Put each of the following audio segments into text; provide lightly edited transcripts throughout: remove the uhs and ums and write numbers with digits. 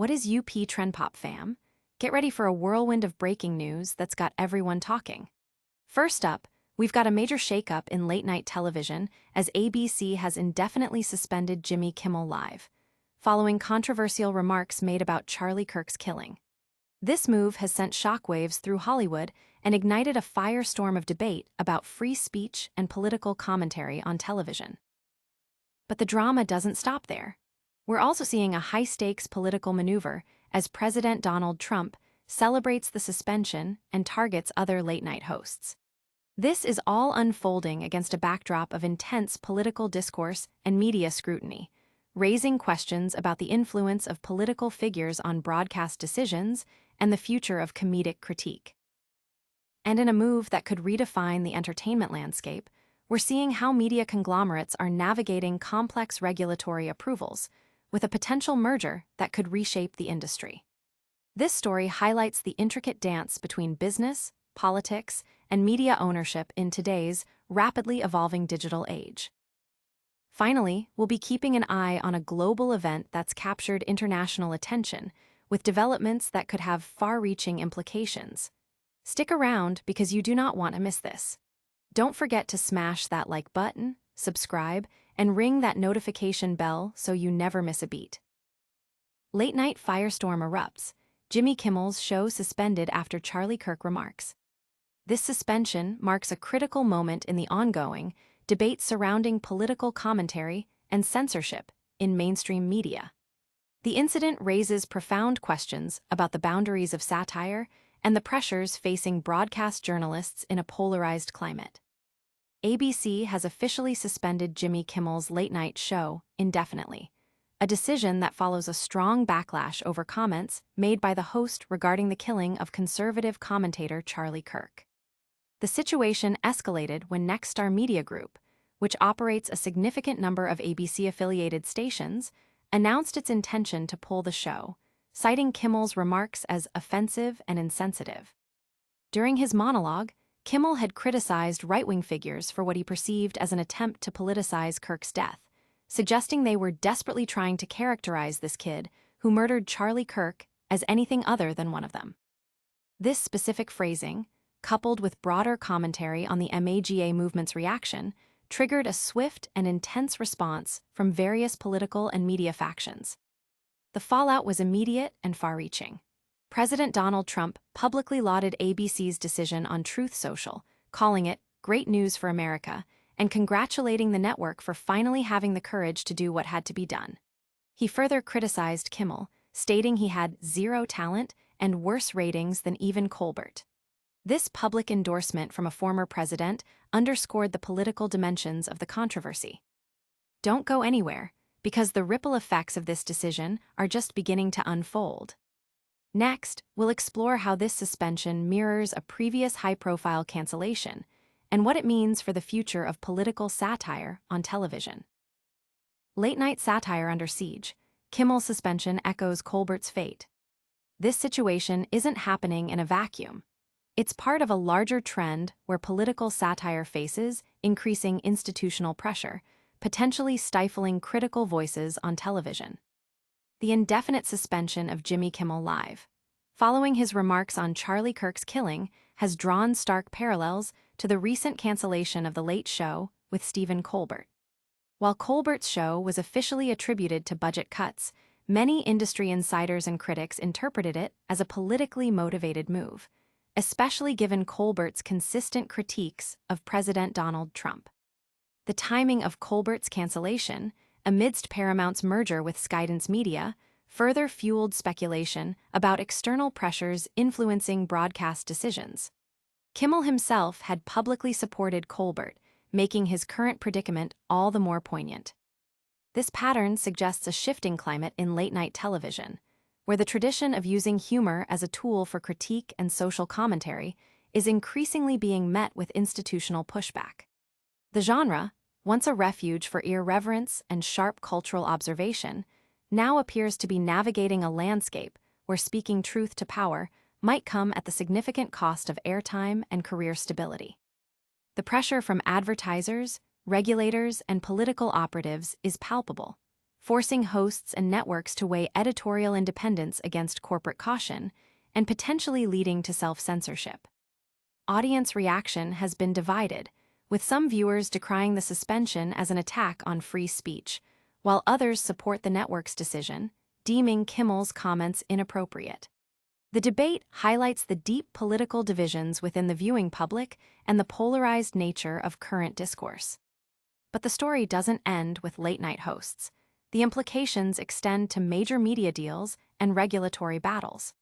What is UP Trend Pop, fam? Get ready for a whirlwind of breaking news that's got everyone talking. First up, we've got a major shakeup in late-night television as ABC has indefinitely suspended Jimmy Kimmel Live, following controversial remarks made about Charlie Kirk's killing. This move has sent shockwaves through Hollywood and ignited a firestorm of debate about free speech and political commentary on television. But the drama doesn't stop there. We're also seeing a high-stakes political maneuver as President Donald Trump celebrates the suspension and targets other late-night hosts. This is all unfolding against a backdrop of intense political discourse and media scrutiny, raising questions about the influence of political figures on broadcast decisions and the future of comedic critique. And in a move that could redefine the entertainment landscape, we're seeing how media conglomerates are navigating complex regulatory approvals, with a potential merger that could reshape the industry. This story highlights the intricate dance between business, politics, and media ownership in today's rapidly evolving digital age. Finally, we'll be keeping an eye on a global event that's captured international attention, with developments that could have far-reaching implications. Stick around because you do not want to miss this. Don't forget to smash that like button, subscribe, and ring that notification bell so you never miss a beat. Late-night firestorm erupts. Jimmy Kimmel's show suspended after Charlie Kirk remarks. This suspension marks a critical moment in the ongoing debate surrounding political commentary and censorship in mainstream media. The incident raises profound questions about the boundaries of satire and the pressures facing broadcast journalists in a polarized climate. ABC has officially suspended Jimmy Kimmel's late-night show indefinitely, a decision that follows a strong backlash over comments made by the host regarding the killing of conservative commentator Charlie Kirk. The situation escalated when Nexstar Media Group, which operates a significant number of ABC-affiliated stations, announced its intention to pull the show, citing Kimmel's remarks as offensive and insensitive. During his monologue, Kimmel had criticized right-wing figures for what he perceived as an attempt to politicize Kirk's death, suggesting they were desperately trying to characterize this kid who murdered Charlie Kirk as anything other than one of them. This specific phrasing, coupled with broader commentary on the MAGA movement's reaction, triggered a swift and intense response from various political and media factions. The fallout was immediate and far-reaching. President Donald Trump publicly lauded ABC's decision on Truth Social, calling it great news for America, and congratulating the network for finally having the courage to do what had to be done. He further criticized Kimmel, stating he had zero talent and worse ratings than even Colbert. This public endorsement from a former president underscored the political dimensions of the controversy. Don't go anywhere, because the ripple effects of this decision are just beginning to unfold. Next, we'll explore how this suspension mirrors a previous high-profile cancellation and what it means for the future of political satire on television. Late-night satire under siege. Kimmel's suspension echoes Colbert's fate. This situation isn't happening in a vacuum. It's part of a larger trend where political satire faces increasing institutional pressure, potentially stifling critical voices on television. The indefinite suspension of Jimmy Kimmel Live, following his remarks on Charlie Kirk's killing, has drawn stark parallels to the recent cancellation of The Late Show with Stephen Colbert. While Colbert's show was officially attributed to budget cuts, many industry insiders and critics interpreted it as a politically motivated move, especially given Colbert's consistent critiques of President Donald Trump. The timing of Colbert's cancellation, amidst Paramount's merger with Skydance Media, further fueled speculation about external pressures influencing broadcast decisions. Kimmel himself had publicly supported Colbert, making his current predicament all the more poignant. This pattern suggests a shifting climate in late-night television, where the tradition of using humor as a tool for critique and social commentary is increasingly being met with institutional pushback. The genre, once a refuge for irreverence and sharp cultural observation, now appears to be navigating a landscape where speaking truth to power might come at the significant cost of airtime and career stability. The pressure from advertisers, regulators, and political operatives is palpable, forcing hosts and networks to weigh editorial independence against corporate caution and potentially leading to self-censorship. Audience reaction has been divided, with some viewers decrying the suspension as an attack on free speech, while others support the network's decision, deeming Kimmel's comments inappropriate. The debate highlights the deep political divisions within the viewing public and the polarized nature of current discourse. But the story doesn't end with late-night hosts. The implications extend to major media deals and regulatory battles.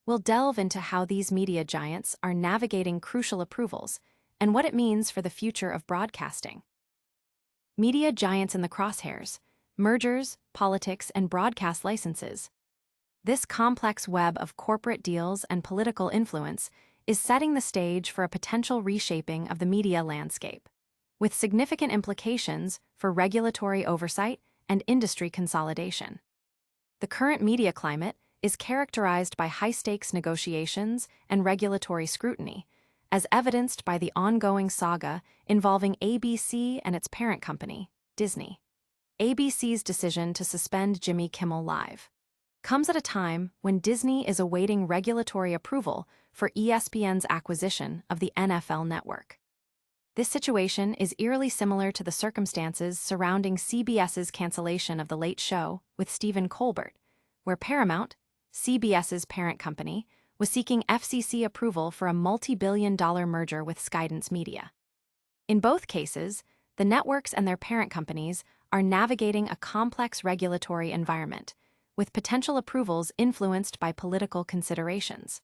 We'll delve into how these media giants are navigating crucial approvals and what it means for the future of broadcasting. Media giants in the crosshairs: mergers, politics, and broadcast licenses. This complex web of corporate deals and political influence is setting the stage for a potential reshaping of the media landscape, with significant implications for regulatory oversight and industry consolidation. The current media climate is characterized by high-stakes negotiations and regulatory scrutiny, as evidenced by the ongoing saga involving ABC and its parent company, Disney. ABC's decision to suspend Jimmy Kimmel Live comes at a time when Disney is awaiting regulatory approval for ESPN's acquisition of the NFL network. This situation is eerily similar to the circumstances surrounding CBS's cancellation of The Late Show with Stephen Colbert, where Paramount, CBS's parent company, was seeking FCC approval for a multi-billion-dollar merger with Skydance Media. In both cases, the networks and their parent companies are navigating a complex regulatory environment, with potential approvals influenced by political considerations.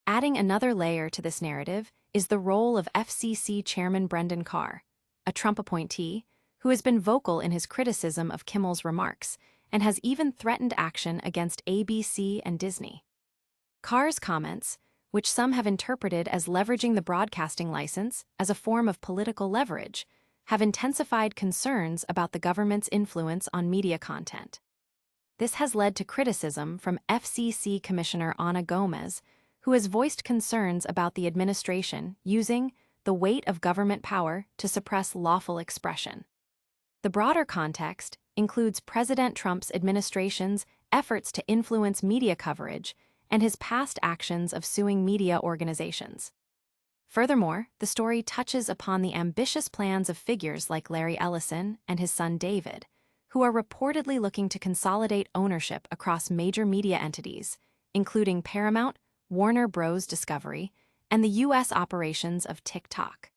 Adding another layer to this narrative is the role of FCC Chairman Brendan Carr, a Trump appointee, who has been vocal in his criticism of Kimmel's remarks and has even threatened action against ABC and Disney. Carr's comments, which some have interpreted as leveraging the broadcasting license as a form of political leverage, have intensified concerns about the government's influence on media content. This has led to criticism from FCC Commissioner Ana Gomez, who has voiced concerns about the administration using the weight of government power to suppress lawful expression. The broader context includes President Trump's administration's efforts to influence media coverage and his past actions of suing media organizations. Furthermore, the story touches upon the ambitious plans of figures like Larry Ellison and his son David, who are reportedly looking to consolidate ownership across major media entities, including Paramount, Warner Bros. Discovery, and the U.S. operations of TikTok.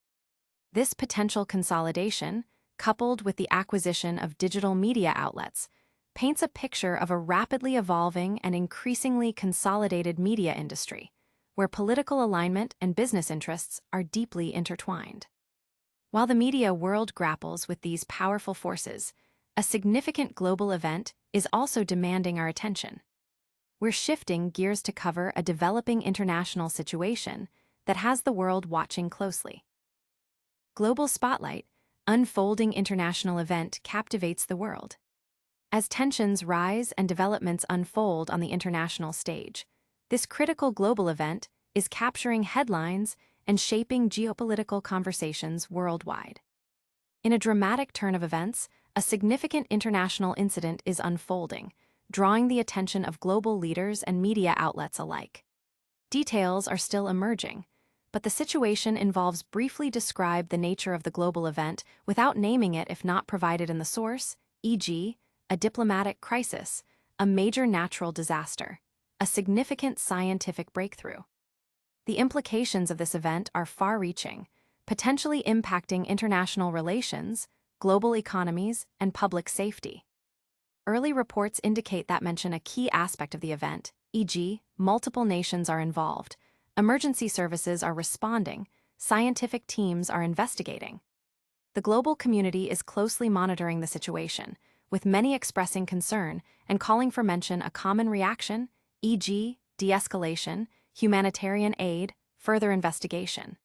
This potential consolidation, coupled with the acquisition of digital media outlets, paints a picture of a rapidly evolving and increasingly consolidated media industry, where political alignment and business interests are deeply intertwined. While the media world grapples with these powerful forces, a significant global event is also demanding our attention. We're shifting gears to cover a developing international situation that has the world watching closely. Global Spotlight, unfolding international event captivates the world. As tensions rise and developments unfold on the international stage, this critical global event is capturing headlines and shaping geopolitical conversations worldwide. In a dramatic turn of events, a significant international incident is unfolding, drawing the attention of global leaders and media outlets alike. Details are still emerging, but the situation involves briefly describe the nature of the global event without naming it if not provided in the source, e.g., a diplomatic crisis, a major natural disaster, a significant scientific breakthrough. The implications of this event are far-reaching, potentially impacting international relations, global economies, and public safety. Early reports indicate that mention a key aspect of the event, e.g., multiple nations are involved, emergency services are responding, scientific teams are investigating. The global community is closely monitoring the situation, with many expressing concern and calling for mention a common reaction, e.g., de-escalation, humanitarian aid, further investigation.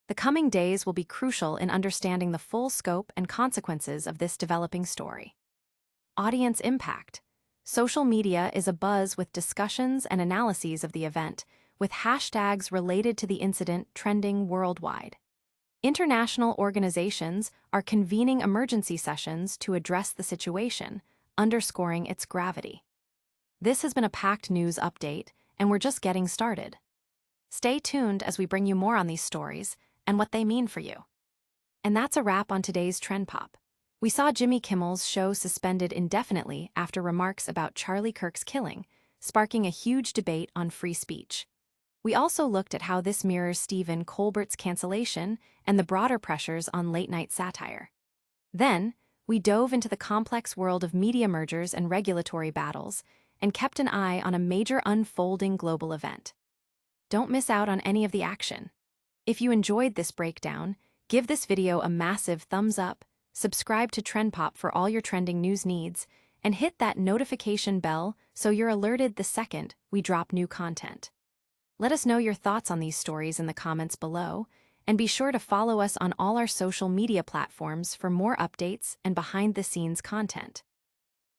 The coming days will be crucial in understanding the full scope and consequences of this developing story. Audience impact. Social media is abuzz with discussions and analyses of the event, with hashtags related to the incident trending worldwide. International organizations are convening emergency sessions to address the situation, underscoring its gravity. This has been a packed news update, and we're just getting started. Stay tuned as we bring you more on these stories and what they mean for you. And that's a wrap on today's Trend Pop. We saw Jimmy Kimmel's show suspended indefinitely after remarks about Charlie Kirk's killing, sparking a huge debate on free speech. We also looked at how this mirrors Stephen Colbert's cancellation and the broader pressures on late-night satire. Then, we dove into the complex world of media mergers and regulatory battles and kept an eye on a major unfolding global event. Don't miss out on any of the action. If you enjoyed this breakdown, give this video a massive thumbs up, subscribe to Trend Pop for all your trending news needs, and hit that notification bell so you're alerted the second we drop new content. Let us know your thoughts on these stories in the comments below, and be sure to follow us on all our social media platforms for more updates and behind-the-scenes content.